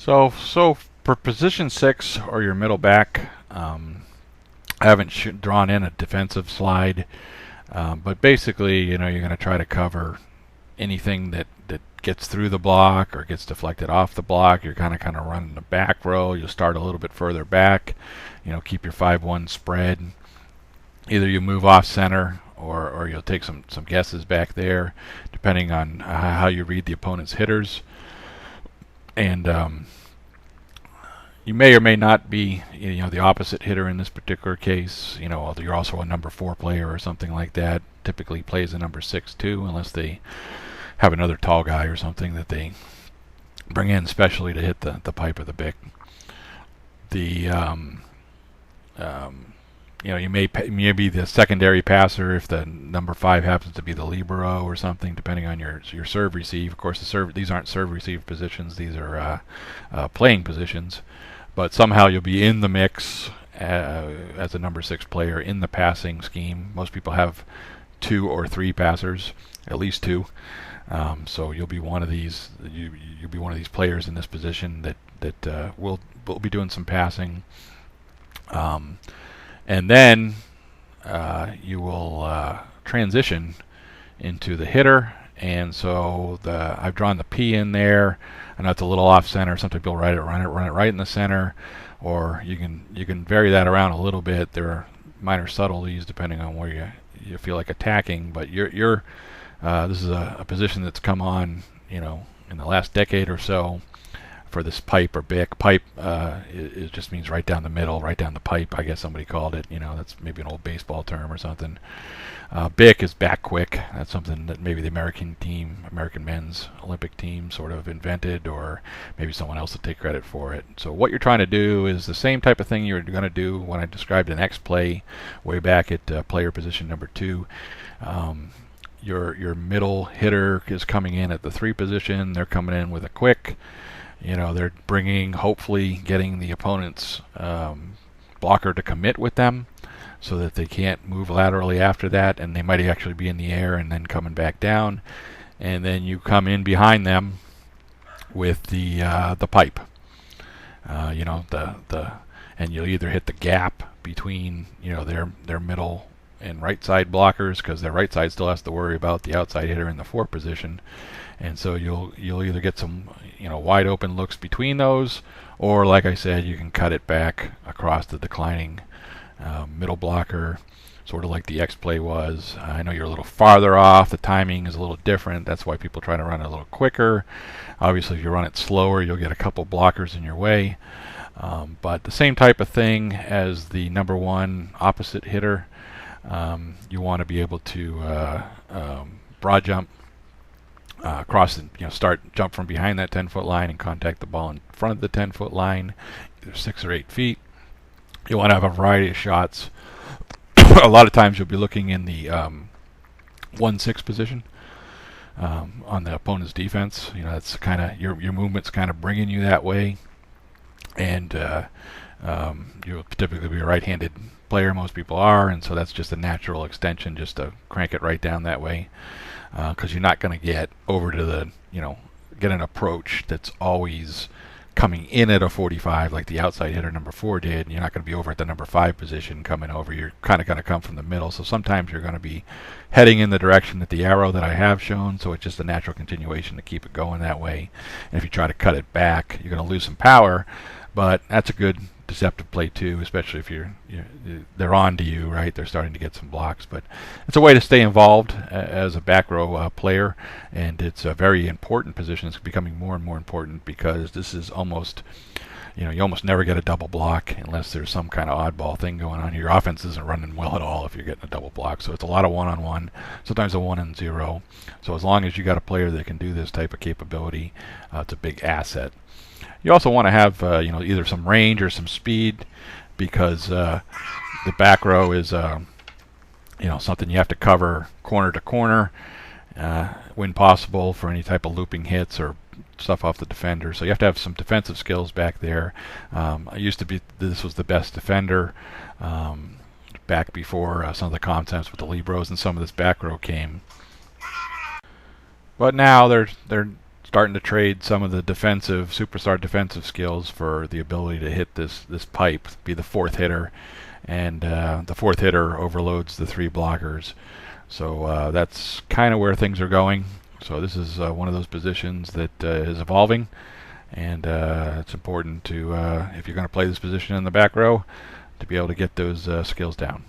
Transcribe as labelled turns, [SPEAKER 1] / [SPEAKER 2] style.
[SPEAKER 1] So for position 6 or your middle back, I haven't drawn in a defensive slide, but basically, you're going to try to cover anything that gets through the block or gets deflected off the block. You're kind of running the back row. You'll start a little bit further back. Keep your 5-1 spread. Either you move off center or you'll take some guesses back there, depending on how you read the opponent's hitters. And you may or may not be, the opposite hitter in this particular case. You're also a number 4 player or something like that. Typically plays a number 6 too, unless they have another tall guy or something that they bring in specially to hit the pipe or the bick. You may be the secondary passer if the number 5 happens to be the libero or something, depending on your serve receive. Of course, these aren't serve receive positions; these are playing positions. But somehow you'll be in the mix as a number 6 player in the passing scheme. Most people have 2 or 3 passers, at least 2. So you'll be one of these. You'll be one of these players in this position that will be doing some passing. And then you will transition into the hitter. And so I've drawn the P in there. I know it's a little off center. Sometimes people run it right in the center, or you can vary that around a little bit. There are minor subtleties depending on where you feel like attacking. But this is a position that's come on, in the last decade or so. For this pipe or bick. Pipe it just means right down the middle, right down the pipe, I guess somebody called it. That's maybe an old baseball term or something. Bick is back quick. That's something that maybe the American men's Olympic team sort of invented, or maybe someone else will take credit for it. So what you're trying to do is the same type of thing you were going to do when I described an X play way back at player position number 2. Your middle hitter is coming in at the 3 position. They're coming in with a quick. They're hopefully getting the opponent's blocker to commit with them so that they can't move laterally after that, and they might actually be in the air and then coming back down. And then you come in behind them with the pipe. And you'll either hit the gap between their middle and right side blockers, because their right side still has to worry about the outside hitter in the 4 position. And so you'll either get some wide open looks between those, or like I said, you can cut it back across the declining middle blocker, sort of like the X play was. I know you're a little farther off. The timing is a little different. That's why people try to run it a little quicker. Obviously, if you run it slower, you'll get a couple blockers in your way. But the same type of thing as the number 1 opposite hitter. You want to be able to broad jump cross and jump from behind that 10-foot line and contact the ball in front of the 10-foot line, either 6 or 8 feet. You want to have a variety of shots. A lot of times you'll be looking in the 1-6 position on the opponent's defense. That's kind of your movement's kind of bringing you that way, and you'll typically be a right-handed player. Most people are, and so that's just a natural extension, just to crank it right down that way. Because you're not going to get over to get an approach that's always coming in at a 45 like the outside hitter number 4 did. And you're not going to be over at the number 5 position coming over. You're kind of going to come from the middle. So sometimes you're going to be heading in the direction that the arrow that I have shown. So it's just a natural continuation to keep it going that way. And if you try to cut it back, you're going to lose some power. But that's a good deceptive play too, especially if they're on to you, right? They're starting to get some blocks, but it's a way to stay involved as a back row player, and it's a very important position. It's becoming more and more important because this is almost, you almost never get a double block unless there's some kind of oddball thing going on. Your offense isn't running well at all if you're getting a double block, so it's a lot of one-on-one, sometimes a 1-and-0. So as long as you got a player that can do this type of capability, it's a big asset. You also want to have either some range or some speed, because the back row is something you have to cover corner to corner when possible for any type of looping hits or stuff off the defender. So you have to have some defensive skills back there. This was the best defender back before some of the concepts with the liberos and some of this back row came. But now they're starting to trade some of the superstar defensive skills for the ability to hit this pipe, be the fourth hitter, and the fourth hitter overloads the three blockers. So that's kind of where things are going. So this is one of those positions that is evolving, and it's important to, if you're going to play this position in the back row, to be able to get those skills down.